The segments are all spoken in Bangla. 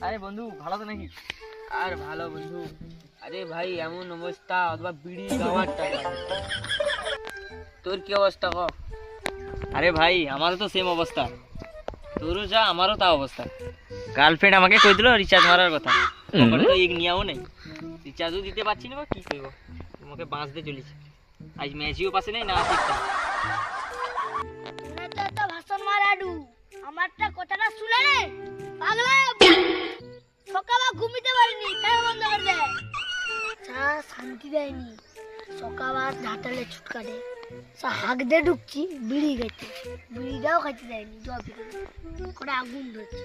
আরে বন্ধু ভালো তো নাকি? আর ভালো বন্ধু। আরে ভাই এমন অবস্থা, অথবা বিড়ি খাওয়ার টাকা। তোর কি অবস্থা ক? আরে ভাই আমারও তো সেম অবস্থা, তোরও যা আমারও তা অবস্থা। গার্লফ্রেন্ড আমাকে কই দিল রিচার্জ মারার কথা, তখন তো এক নিয়াও নেই, রিচার্জও দিতে পারছি না, কি করবো? তোমাকে বাঁচতে চলেছি। আজ ম্যাচিও পাশে নেই না ঠিকঠাক। ভাষণ মারাডু আমারটা কথাটা শুনে রে পাগলা। সকালে ঘুমিতে পারিনি, ফ্যান বন্ধ করে দে। শান্তি দেয়নি, সকাল ঝাঁটালে ছুটকাটে হাঁক দিয়ে ঢুকছি বিড়ি খাইতে, বিড়িটাও খাইতে দেয়নি। করে আগুন ধরছে,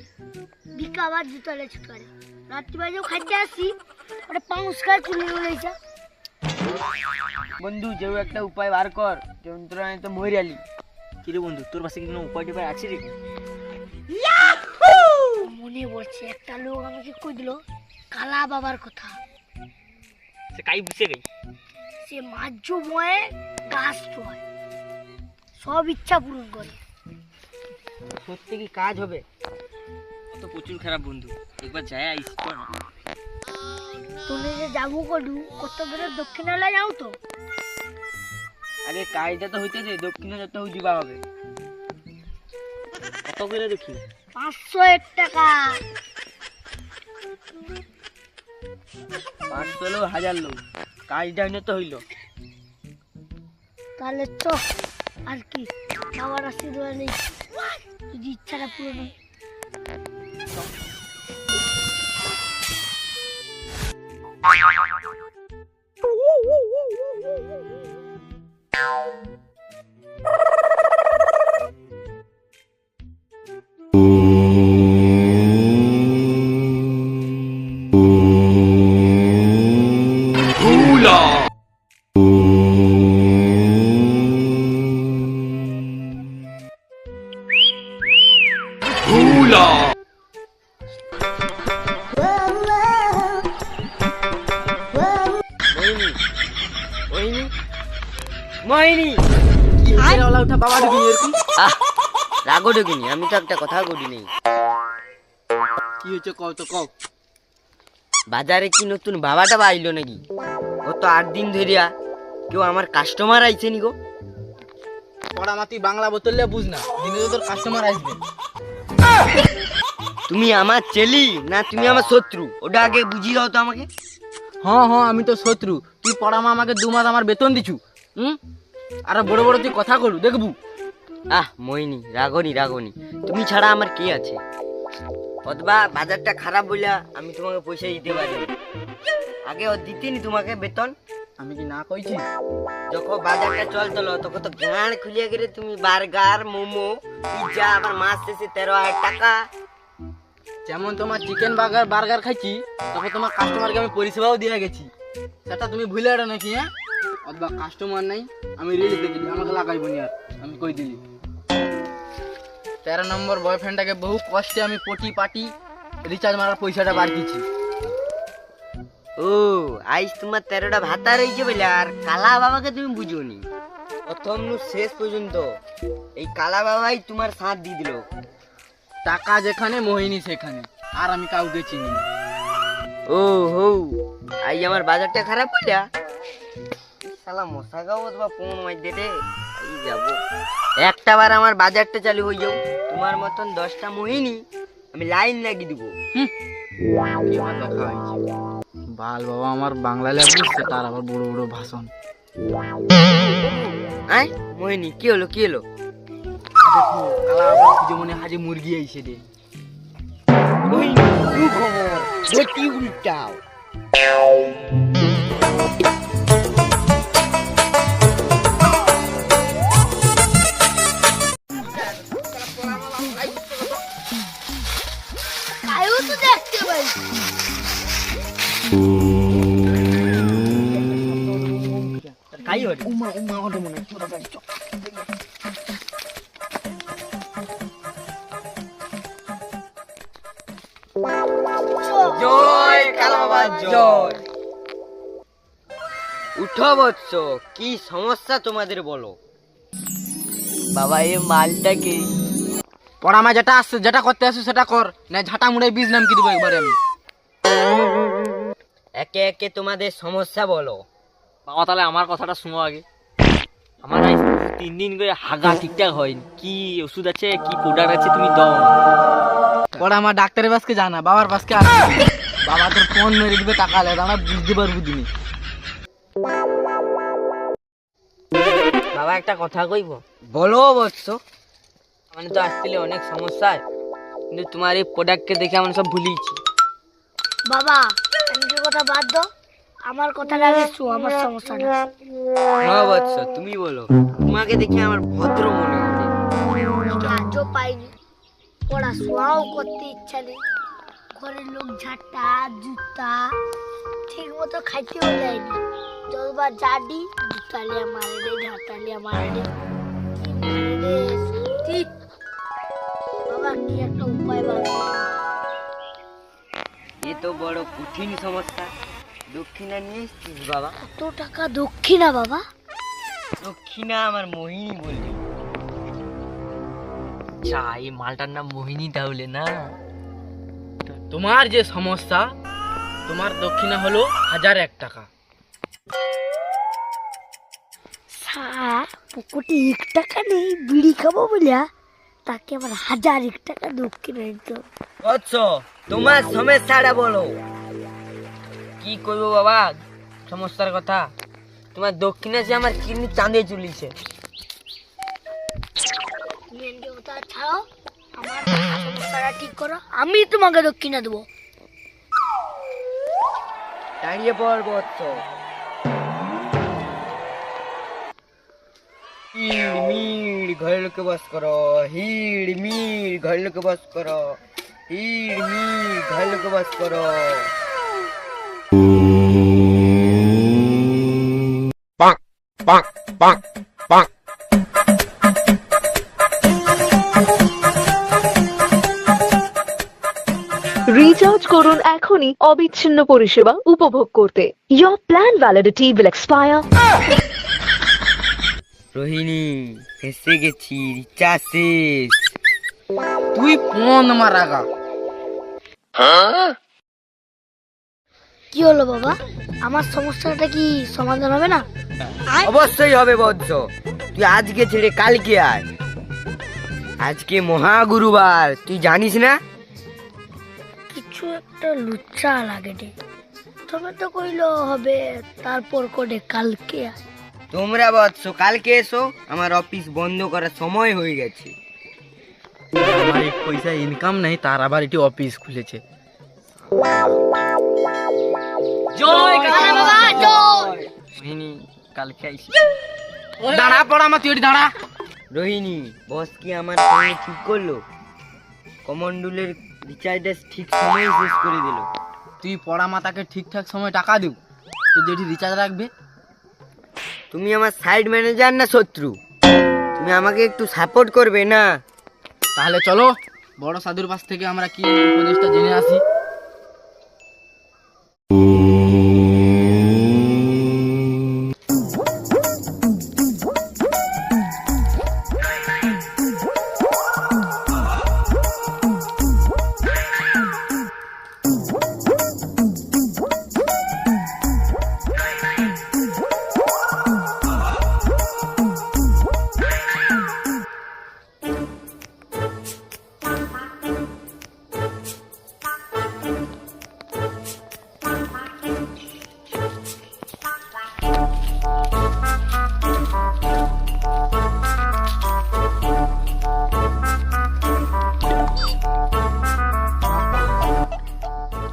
বিকা আবার জুতালে ছুটকাটে। রাত্রিবেলাও খাইতে আসি, ওটা পাউস্কার তুলে রয়েছে। বন্ধু যেও একটা উপায় বার কর, যন্ত্রণায় তো মরিয়ালি। কিরে বন্ধু, তোর পাশে কি কোনো উপায় টোপায় আছে রে? মনে পড়ছে, একটা লোক আমাকে কই দিল কালা বাবার কথা। সে কাই বুঝে গেই, সে মাঝ বয়ে গাছ চয়, সব ইচ্ছা পূরণ করে। সত্যি কি কাজ হবে? তো প্রচুর খারাপ বন্ধু, একবার যায় আইস তো না। তুমি যে যাবো কডু কত করে দক্ষিণালয় যাও তো। আরে কাজটা তো হইতেছে, দক্ষিণে যত দিবা হবে। কত করে দেখি? 501 টাকা। 500 লোক 1000 লোক, কাজটা হইলে তো হইলো। তাহলে চ, আর কি খাবার আশীর্বাদ নেই, যদি ইচ্ছাটা পূরণ হয়। রাগো ডেকুনি, আমি তো একটা কথা বলি নেই। কি হয়েছে কও তো কও। বাজারে কি নতুন বাবাটা আইলো নাকি? গত 8 দিন ধরিয়া কেউ আমার কাস্টমার আইছে নি গো? পড়ামাতি বাংলা বললে বুঝ না, দিনে তো তোর কাস্টমার আসবে। তুমি আমার চেলি না তুমি আমার শত্রু, ওটা আগে বুঝিয়ে দাও তো আমাকে। হ্যাঁ হ্যাঁ, আমি তো শত্রু। তুই পড়ামা আমাকে 2 মাস আমার বেতন দিছু। আর বড় বড় তুই কথা কলু দেখবু। মোহিনী রাগনি রাগনি, তুমি ছাড়া আমার কে আছে? অথবা বাজারটা খারাপ বইলা আমি তোমাকে পয়সা দিতে পারি, আগে ও দিতেনি তোমাকে বেতন। আমি কি না কইছি? যখন বাজারটা চলতল তখন তো গাঁড় খুলিয়া গেলে তুমি বার্গার মোমো পিজ্জা, আবার মাস শেষে 13,000 টাকা। যেমন তোমার চিকেন বার্গার খাইছি, তখন তোমার কাস্টমারকে আমি পরিষেবাও দিয়ে গেছি, সেটা তুমি ভুলে এটা নাকি? হ্যাঁ, অথবা কাস্টমার নাই, আমি রিলিজ দেখি, আমাকে লাগাইব নি আর, আমি কই দিলি। 13 নম্বর বয়ফ্রেন্ডটাকে বহু কষ্টে আমি পটি পাটি রিচার্জ মারার পয়সাটা বার দিয়েছি। ও আইস তোমার 13টা ভাতা রয়েছে বলে, আর কালা বাবাকে তুমি বুঝোনি। প্রথম শেষ পর্যন্ত এই কালা বাবাই তোমার সাথ দিয়ে দিল। টাকা যেখানে মোহিনী সেখানে, আর আমি কাউকে চিনি না। ও হো, আই আমার বাজারটা খারাপ হইলা, শালা মশা গাও অথবা কোন মাই দেটে আই যাব। একটা বার আমার বাজারটা চালু হয়ে যাও, তোমার মতন 10টা মোহিনী আমি লাইন লাগিয়ে দিব। বাল বাবা আমার বাংলা বুঝছে, তার আবার বড় বড় ভাষণ। আয় মোহিনী কি হলো কি হলো? দেখো কালা আবার যেমন হাজে মুরগি আইছে রে। মোহিনী কি খবর? ধরতি উল্টাও। আয়ু তো দেখতে পাই। কাই হরে উমা উমা ওটা মনে ছোট গাড়ি চক। জয় কালা বাবা জয়। উঠো বৎস, কি সমস্যা তোমাদের বলো? বাবা এই মালটাকে পড়া মা যেটা আসছে, যেটা করতে আসছে সেটা কর, না ঝাঁটা মুড়ে বীজ নাম কি দিব একবারে আমি। একে একে তোমাদের সমস্যা বলো। বাবা তাহলে আমার কথাটা শুনো আগে। আমার আজ 3 দিন করে হাগা ঠিকঠাক হয়নি। কি ওষুধ আছে, কি প্রোডাক্ট আছে তুমি দাও। পড়া মা ডাক্তারের পাশকে জানা, বাবার পাশকে আসছে। বাবা তোর ফোন মেরে দিবে টাকা লাগে, আমরা বুঝতে পারবো তুমি। বাবা একটা কথা কইব? বলো বৎস। মানে তো আসলে অনেক সমস্যা, কিন্তু তোমার এই প্রোডাক্টকে দেখে আমরা সব ভুলিয়েছি। বাবা এমনি কথা বাদ দাও, আমার কথাটা আগে শোনো, আমার সমস্যাটা। হ্যাঁ বৎস তুমি বলো। তোমাকে দেখে আমার ভদ্র মনে হবে। কাজও পাইনি, পড়াশোনাও করতে ইচ্ছা নেই, ঘরের লোক ঝাঁটা জুতা ঠিক মতো খাইতেও দেয়নি। যতবার জাডি জুতালিয়া মারে রে, ঝাঁটালিয়া মারে রে, কি মারে রে, সত্যি। বাবা কি একটা উপায় বার করো। এ তো বড় কঠিন সমস্যা। দক্ষিণা নিয়ে এসছিস বাবা? কত টাকা দক্ষিণা বাবা? দক্ষিণা আমার মোহিনী বললি। আচ্ছা এই মালটার নাম মোহিনী তাহলে না? তোমার যে সমস্যা, তোমার দক্ষিণা হলো 1001 টাকা। স্যার পকেটে 1 টাকা নেই, বিড়ি খাবো বলিয়া তাকে আবার 1001 টাকা দক্ষিণা দিতে হবে। বৎস তোমার সমস্যাটা বলো। কি করবো বাবা সমস্যার কথা? তোমার দক্ষিণা যে আমার কিডনি চাঁদে চলিছে। মেন কথা ছাড়ো, আমার সমস্যাটা ঠিক করো, আমি তোমাকে দক্ষিণা দেবো। দাঁড়িয়ে পড় বৎস। হিড় মিড় ঘরের লোকে বস করো, হিড় মিড় ঘরের লোকে বস করো, হিড় মিড় ঘরের লোকে বস করো। রিচার্জ করুন এখনই অবিচ্ছিন্ন পরিষেবা উপভোগ করতে। Your plan validity will expire. Rohini ফেসে গেছি, রিচার্জ শেষ। তুই ফোন আমার আগা। কি হলো বাবা, আমার সমস্যাটা কি সমাধান হবে না? অবশ্যই হবে বৎস। তুই আজকে ছেড়ে কালকে আয়। আজকে মহাগুরুবার, তুই জানিস না? কিছু একটা লুচ্চা লাগে রে, তবে তো কইলো হবে, তারপর কোডে কালকে আয়। তোমরা বৎস কালকে এসো, আমার অফিস বন্ধ করার সময় হয়ে গেছে। আমার এক পয়সা ইনকাম নেই, তার আবার এটি অফিস খুলেছে। জয় আরে বাবা জয়। রোহিণী কালকে আইসি। দাঁড়া পড়া মা, তুই এটি দাঁড়া। রোহিণী বস কি আমার সঙ্গে ঠিক করলো? কমন্ডুলের রিচার্জটা ঠিক সময়ে শেষ করে দিল। তুই পড়া মাতাকে ঠিকঠাক সময় টাকা দিও, তো যেটি রিচার্জ রাখবে। তুমি আমার সাইড ম্যানেজার না শত্রু? তুমি আমাকে একটু সাপোর্ট করবে না? তাহলে চলো বড় সাধুর পাশ থেকে আমরা কি উপদেশটা জেনে আসি।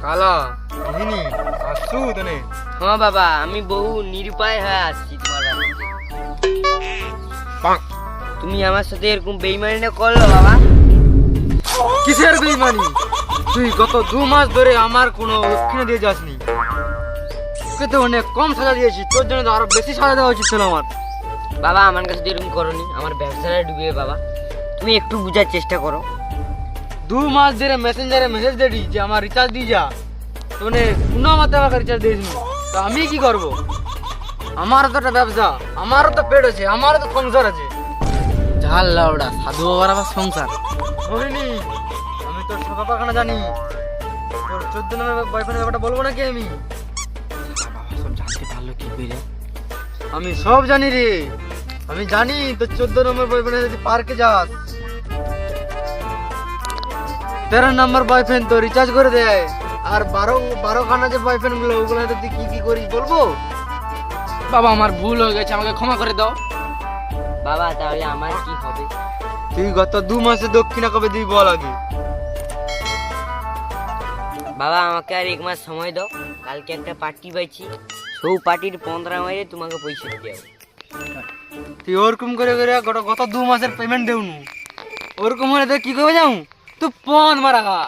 কালা রোহিণী আসু তনে। হ্যাঁ বাবা, আমি বহু নিরুপায় হয়ে আসছি তোমার কাছে। তুমি আমার সাথে এরকম বেইমানিটা করলো বাবা? কিসের বেইমানি? তুই গত 2 মাস ধরে আমার কোনো দক্ষিণা দিয়ে যাসনি। তোকে তো অনেক কম সাজা দিয়েছি, তোর জন্য তো আরো বেশি সাজা দেওয়া উচিত ছিল আমার। বাবা আমার কাছে তো এরকম করনি, আমার ব্যবসাটা ডুবিয়ে বাবা। তুমি একটু বোঝার চেষ্টা করো। 2 মাস ধরে মেসেঞ্জারে মেসেজ দিই যে আমার রিচার্জ দিয়ে যা, তোনে কোনো মতে আমাকে রিচার্জ দিয়েছিস, তো আমি কি করব? আমারও তো একটা ব্যবসা, আমারও তো পেট আছে, আমারও তো সংসার আছে। ঝাল লাউডা সাধু বাবার আবার সংসার হরিনি। আমি তোর সকা পাখানা জানি, তোর 14 নম্বর বয়ফ্রেন্ডের ব্যাপারটা বলবো নাকি আমি? সব জানতে পারলো কি করে? আমি সব জানি রে, আমি জানি তোর 14 নম্বর বয়ফ্রেন্ড যদি পার্কে যাস, 13 নম্বর বয়ফ্রেন্ড তো রিচার্জ করে দেয়, আর 12 খানা যে বয়ফ্রেন্ড গুলো ওগুলো তুই কি কি করিস বলবো? বাবা আমার ভুল হয়ে গেছে, আমাকে ক্ষমা করে দাও। বাবা তাহলে আমার কি হবে? তুই গত 2 মাসে দক্ষিণা কবে দিবি বল আগে? বাবা আমাকে আর 1 মাস সময় দাও, কালকে একটা পার্টি পাইছি, সব পার্টির 15 মাইরে তোমাকে পয়সা দিতে হবে। তুই ওরকম করে করে গত 2 মাসের পেমেন্ট দেউনু, ওরকম হলে তো কি করবে যাও তুই পন মারা গা।